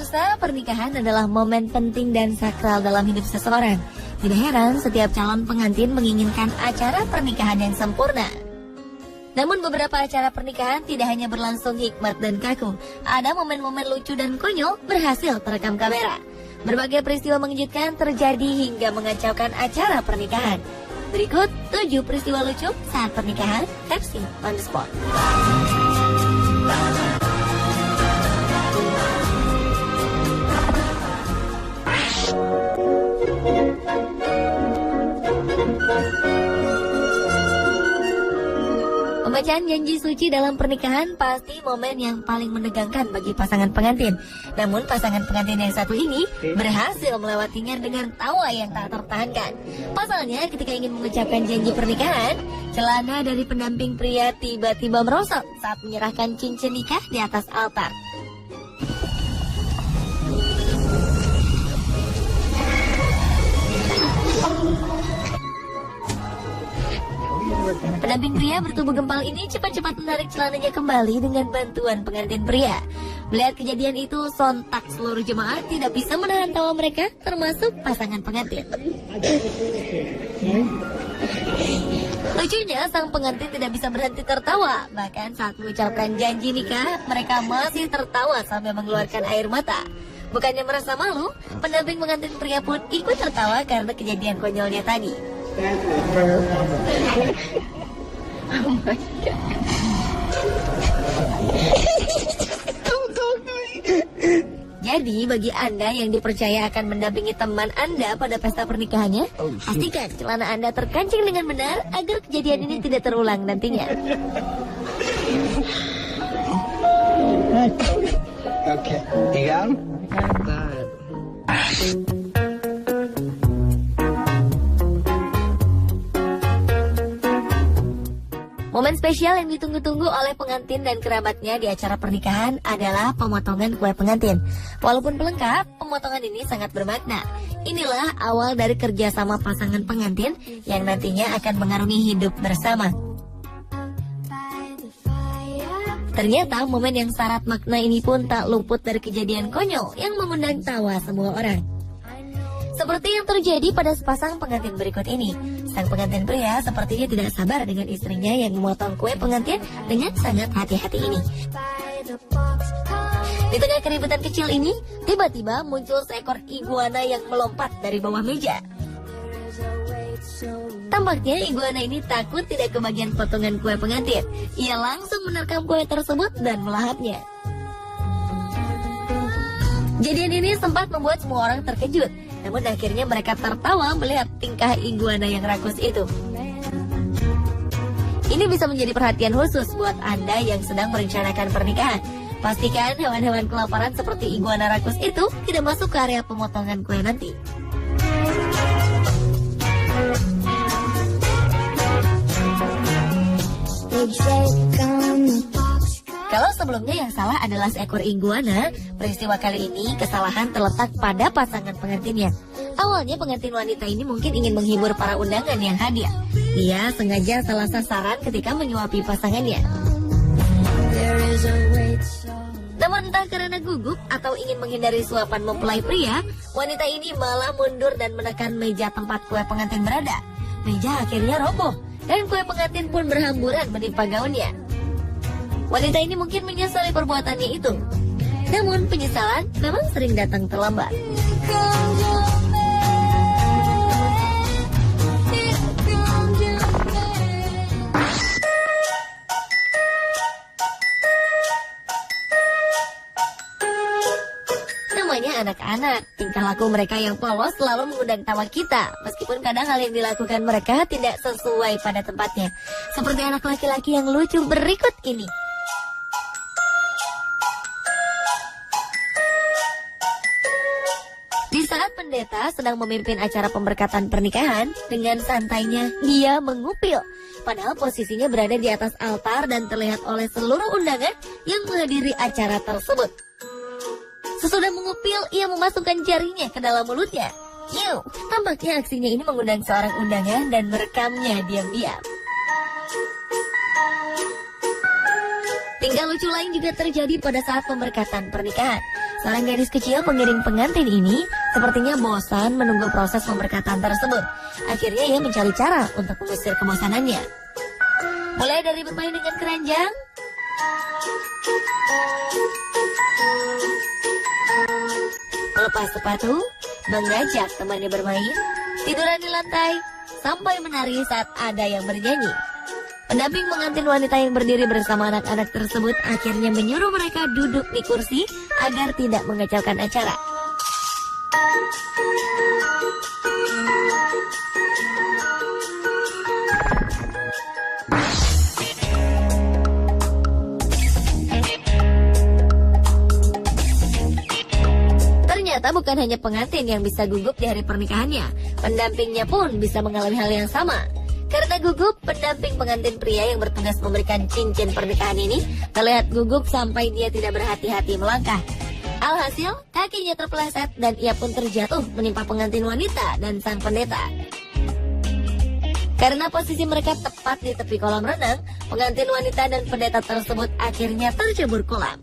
Pemirsa, pernikahan adalah momen penting dan sakral dalam hidup seseorang. Tidak heran setiap calon pengantin menginginkan acara pernikahan yang sempurna. Namun beberapa acara pernikahan tidak hanya berlangsung hikmat dan kaku. Ada momen-momen lucu dan konyol berhasil terekam kamera. Berbagai peristiwa mengejutkan terjadi hingga mengacaukan acara pernikahan. Berikut 7 peristiwa lucu saat pernikahan versi on the spot. Pembacaan janji suci dalam pernikahan pasti momen yang paling menegangkan bagi pasangan pengantin. Namun pasangan pengantin yang satu ini berhasil melewatinya dengan tawa yang tak tertahankan. Pasalnya ketika ingin mengucapkan janji pernikahan, celana dari pendamping pria tiba-tiba merosot saat menyerahkan cincin nikah di atas altar. Pendamping pria bertubuh gempal ini cepat-cepat menarik celananya kembali dengan bantuan pengantin pria. Melihat kejadian itu, sontak seluruh jemaah tidak bisa menahan tawa mereka, termasuk pasangan pengantin. Lucunya, sang pengantin tidak bisa berhenti tertawa. Bahkan saat mengucapkan janji nikah, mereka masih tertawa sambil mengeluarkan air mata. Bukannya merasa malu, pendamping pengantin pria pun ikut tertawa karena kejadian konyolnya tadi. Oh my God. Jadi bagi Anda yang dipercaya akan mendampingi teman Anda pada pesta pernikahannya, pastikan celana Anda terkancing dengan benar agar kejadian ini tidak terulang nantinya. Oke, tinggal. Momen spesial yang ditunggu-tunggu oleh pengantin dan kerabatnya di acara pernikahan adalah pemotongan kue pengantin. Walaupun pelengkap, pemotongan ini sangat bermakna. Inilah awal dari kerjasama pasangan pengantin yang nantinya akan mengarungi hidup bersama. Ternyata momen yang syarat makna ini pun tak luput dari kejadian konyol yang mengundang tawa semua orang. Seperti yang terjadi pada sepasang pengantin berikut ini. Sang pengantin pria sepertinya tidak sabar dengan istrinya yang memotong kue pengantin dengan sangat hati-hati ini. Di tengah keributan kecil ini, tiba-tiba muncul seekor iguana yang melompat dari bawah meja. Tampaknya iguana ini takut tidak kebagian potongan kue pengantin. Ia langsung menerkam kue tersebut dan melahapnya. Kejadian ini sempat membuat semua orang terkejut. Namun akhirnya mereka tertawa melihat tingkah iguana yang rakus itu. Ini bisa menjadi perhatian khusus buat Anda yang sedang merencanakan pernikahan. Pastikan hewan-hewan kelaparan seperti iguana rakus itu tidak masuk ke area pemotongan kue nanti. Kalau sebelumnya yang salah adalah seekor iguana, peristiwa kali ini kesalahan terletak pada pasangan pengantinnya. Awalnya pengantin wanita ini mungkin ingin menghibur para undangan yang hadir. Dia sengaja salah sasaran ketika menyuapi pasangannya. Namun entah karena gugup atau ingin menghindari suapan mempelai pria, wanita ini malah mundur dan menekan meja tempat kue pengantin berada. Meja akhirnya roboh dan kue pengantin pun berhamburan menimpa gaunnya. Wanita ini mungkin menyesali perbuatannya itu. Namun penyesalan memang sering datang terlambat. Namanya anak-anak, tingkah laku mereka yang polos selalu mengundang tawa kita. Meskipun kadang hal yang dilakukan mereka tidak sesuai pada tempatnya. Seperti anak laki-laki yang lucu berikut ini. Di saat pendeta sedang memimpin acara pemberkatan pernikahan, dengan santainya dia mengupil. Padahal posisinya berada di atas altar dan terlihat oleh seluruh undangan yang menghadiri acara tersebut. Sesudah mengupil, ia memasukkan jarinya ke dalam mulutnya. Tampaknya aksinya ini mengundang seorang undangan dan merekamnya diam-diam. Tingkah lucu lain juga terjadi pada saat pemberkatan pernikahan. Seorang gadis kecil pengiring pengantin ini sepertinya bosan menunggu proses pemberkatan tersebut. Akhirnya ia mencari cara untuk mengusir kebosanannya. Mulai dari bermain dengan keranjang, melepas sepatu, mengajak temannya bermain, tiduran di lantai, sampai menari saat ada yang bernyanyi. Pendamping pengantin wanita yang berdiri bersama anak-anak tersebut akhirnya menyuruh mereka duduk di kursi agar tidak mengacaukan acara. Ternyata bukan hanya pengantin yang bisa gugup di hari pernikahannya, pendampingnya pun bisa mengalami hal yang sama. Karena gugup, pendamping pengantin pria yang bertugas memberikan cincin pernikahan ini terlihat gugup sampai dia tidak berhati-hati melangkah. Alhasil, kakinya terpeleset dan ia pun terjatuh menimpa pengantin wanita dan sang pendeta. Karena posisi mereka tepat di tepi kolam renang, pengantin wanita dan pendeta tersebut akhirnya tercebur kolam.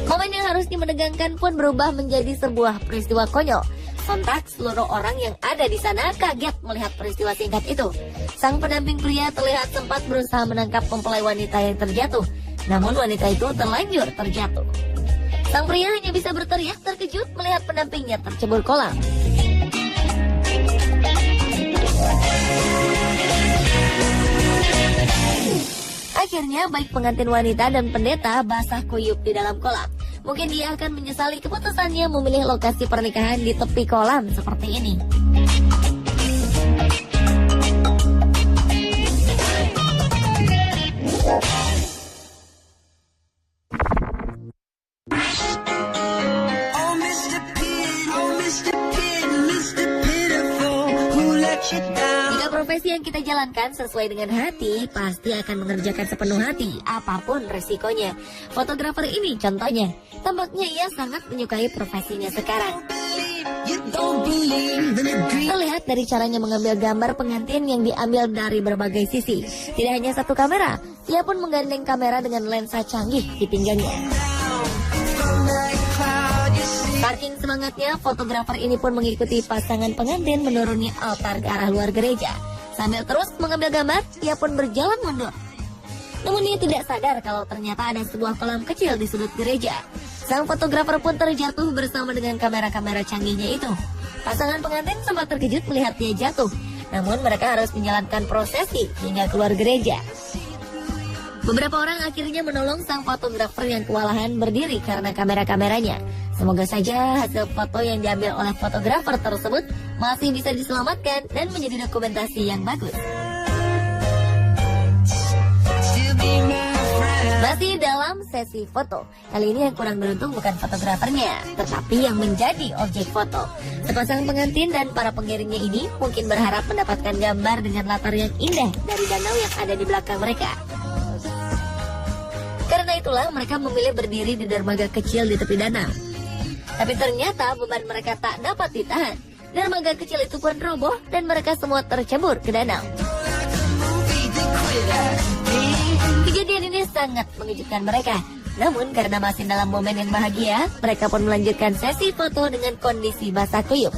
Momen yang harusnya menegangkan pun berubah menjadi sebuah peristiwa konyol. Sontak seluruh orang yang ada di sana kaget melihat peristiwa singkat itu. Sang pendamping pria terlihat sempat berusaha menangkap mempelai wanita yang terjatuh, namun wanita itu terlanjur terjatuh. Sang pria hanya bisa berteriak terkejut melihat pendampingnya tercebur kolam. Akhirnya baik pengantin wanita dan pendeta basah kuyup di dalam kolam. Mungkin dia akan menyesali keputusannya memilih lokasi pernikahan di tepi kolam seperti ini. Jika profesi yang kita jalankan sesuai dengan hati, pasti akan mengerjakan sepenuh hati, apapun resikonya. Fotografer ini contohnya, tampaknya ia sangat menyukai profesinya sekarang. Terlihat dari caranya mengambil gambar pengantin yang diambil dari berbagai sisi. Tidak hanya satu kamera, ia pun menggandeng kamera dengan lensa canggih di pinggangnya. Saking semangatnya, fotografer ini pun mengikuti pasangan pengantin menuruni altar ke arah luar gereja. Sambil terus mengambil gambar, ia pun berjalan mundur. Namun ia tidak sadar kalau ternyata ada sebuah kolam kecil di sudut gereja. Sang fotografer pun terjatuh bersama dengan kamera-kamera canggihnya itu. Pasangan pengantin sempat terkejut melihat dia jatuh. Namun mereka harus menjalankan prosesi hingga keluar gereja. Beberapa orang akhirnya menolong sang fotografer yang kewalahan berdiri karena kamera-kameranya. Semoga saja hasil foto yang diambil oleh fotografer tersebut masih bisa diselamatkan dan menjadi dokumentasi yang bagus. Masih dalam sesi foto, kali ini yang kurang beruntung bukan fotografernya, tetapi yang menjadi objek foto. Sepasang pengantin dan para pengiringnya ini mungkin berharap mendapatkan gambar dengan latar yang indah dari danau yang ada di belakang mereka. Karena itulah mereka memilih berdiri di dermaga kecil di tepi danau. Tapi ternyata beban mereka tak dapat ditahan. Dermaga kecil itu pun roboh dan mereka semua tercebur ke danau. Kejadian ini sangat mengejutkan mereka. Namun karena masih dalam momen yang bahagia, mereka pun melanjutkan sesi foto dengan kondisi basah kuyup.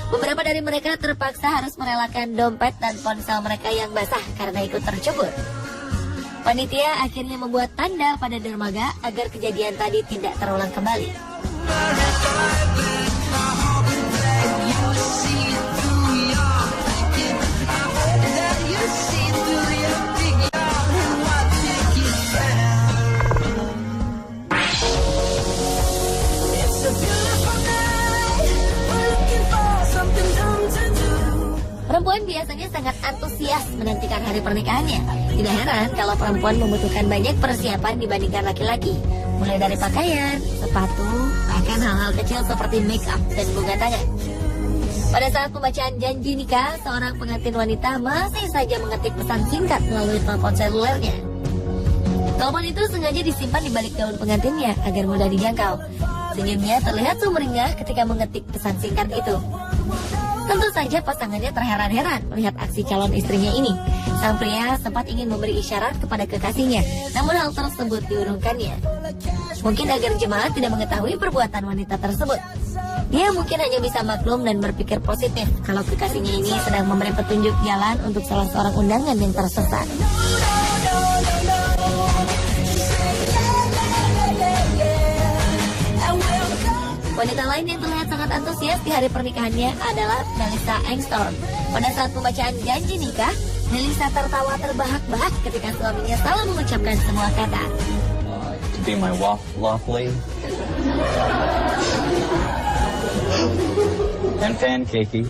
Beberapa dari mereka terpaksa harus merelakan dompet dan ponsel mereka yang basah karena ikut tercebur. Panitia akhirnya membuat tanda pada dermaga agar kejadian tadi tidak terulang kembali. Perempuan biasanya sangat antusias menantikan hari pernikahannya. Tidak heran kalau perempuan membutuhkan banyak persiapan dibandingkan laki-laki. Mulai dari pakaian, sepatu, bahkan hal-hal kecil seperti make up dan bunga tangan. Pada saat pembacaan janji nikah, seorang pengantin wanita masih saja mengetik pesan singkat melalui telepon selulernya. Telepon itu sengaja disimpan di balik daun pengantinnya agar mudah dijangkau. Senyumnya terlihat sumringah ketika mengetik pesan singkat itu. Tentu saja pasangannya terheran-heran melihat aksi calon istrinya ini. Sang pria sempat ingin memberi isyarat kepada kekasihnya, namun hal tersebut diurungkannya. Mungkin agar jemaah tidak mengetahui perbuatan wanita tersebut. Dia mungkin hanya bisa maklum dan berpikir positif kalau kekasihnya ini sedang memberi petunjuk jalan untuk salah seorang undangan yang tersesat. Wanita lain yang terlihat sangat antusias di hari pernikahannya adalah Melissa Angstorm. Pada saat pembacaan janji nikah, Melissa tertawa terbahak-bahak ketika suaminya selalu mengucapkan semua kata. To be my lovely and pancakey.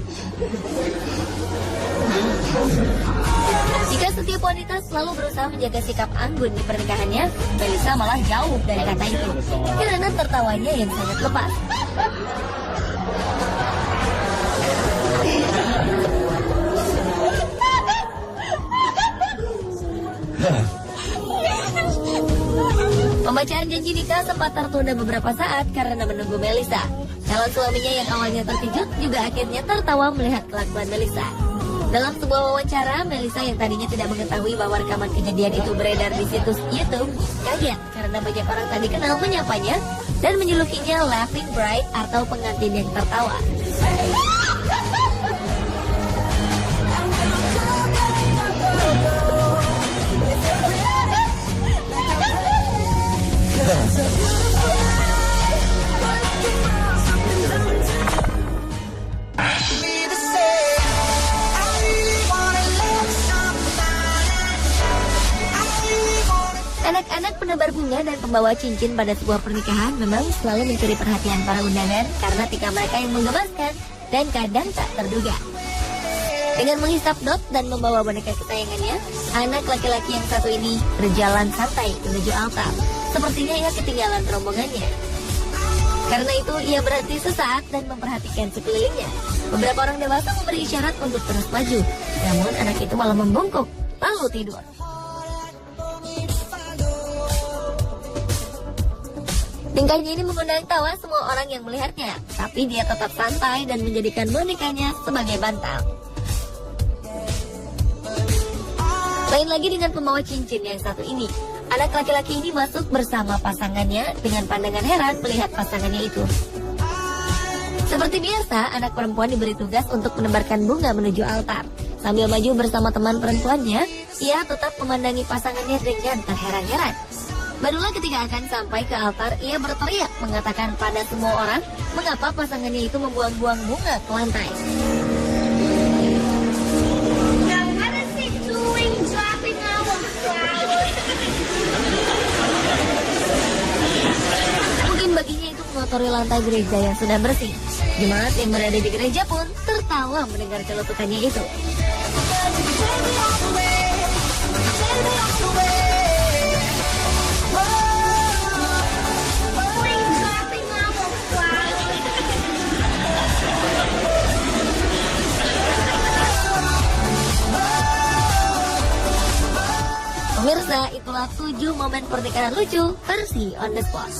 Jika setiap wanita selalu berusaha menjaga sikap anggun di pernikahannya, Melissa malah jauh dari kata itu karena tertawanya yang sangat lepas. Pembacaan janji nikah sempat tertunda beberapa saat karena menunggu Melissa. Calon suaminya yang awalnya terkejut juga akhirnya tertawa melihat kelakuan Melissa. Dalam sebuah wawancara, Melissa yang tadinya tidak mengetahui bahwa rekaman kejadian itu beredar di situs YouTube, kaget karena banyak orang tadi kenal menyapanya dan menjulukinya Laughing Bride atau pengantin yang tertawa. Anak-anak penebar bunga dan pembawa cincin pada sebuah pernikahan memang selalu mencuri perhatian para undangan karena tingkah mereka yang menggemaskan dan kadang tak terduga. Dengan menghisap dot dan membawa boneka kesayangannya, anak laki-laki yang satu ini berjalan santai menuju altar. Sepertinya ia ketinggalan rombongannya. Karena itu, ia berhenti sesaat dan memperhatikan sekelilingnya. Beberapa orang dewasa memberi isyarat untuk terus maju, namun anak itu malah membungkuk, lalu tidur. Tingkahnya ini mengundang tawa semua orang yang melihatnya, tapi dia tetap santai dan menjadikan bonekanya sebagai bantal. Lain lagi dengan pembawa cincin yang satu ini. Anak laki-laki ini masuk bersama pasangannya dengan pandangan heran melihat pasangannya itu. Seperti biasa, anak perempuan diberi tugas untuk menebarkan bunga menuju altar. Sambil maju bersama teman perempuannya, ia tetap memandangi pasangannya dengan terheran-heran. Barulah ketika akan sampai ke altar, ia berteriak mengatakan pada semua orang mengapa pasangannya itu membuang-buang bunga ke lantai. Mungkin baginya itu mengotori lantai gereja yang sudah bersih. Jemaat yang berada di gereja pun tertawa mendengar celutukannya itu. Pemirsa, itulah 7 momen pernikahan lucu versi On The Spot.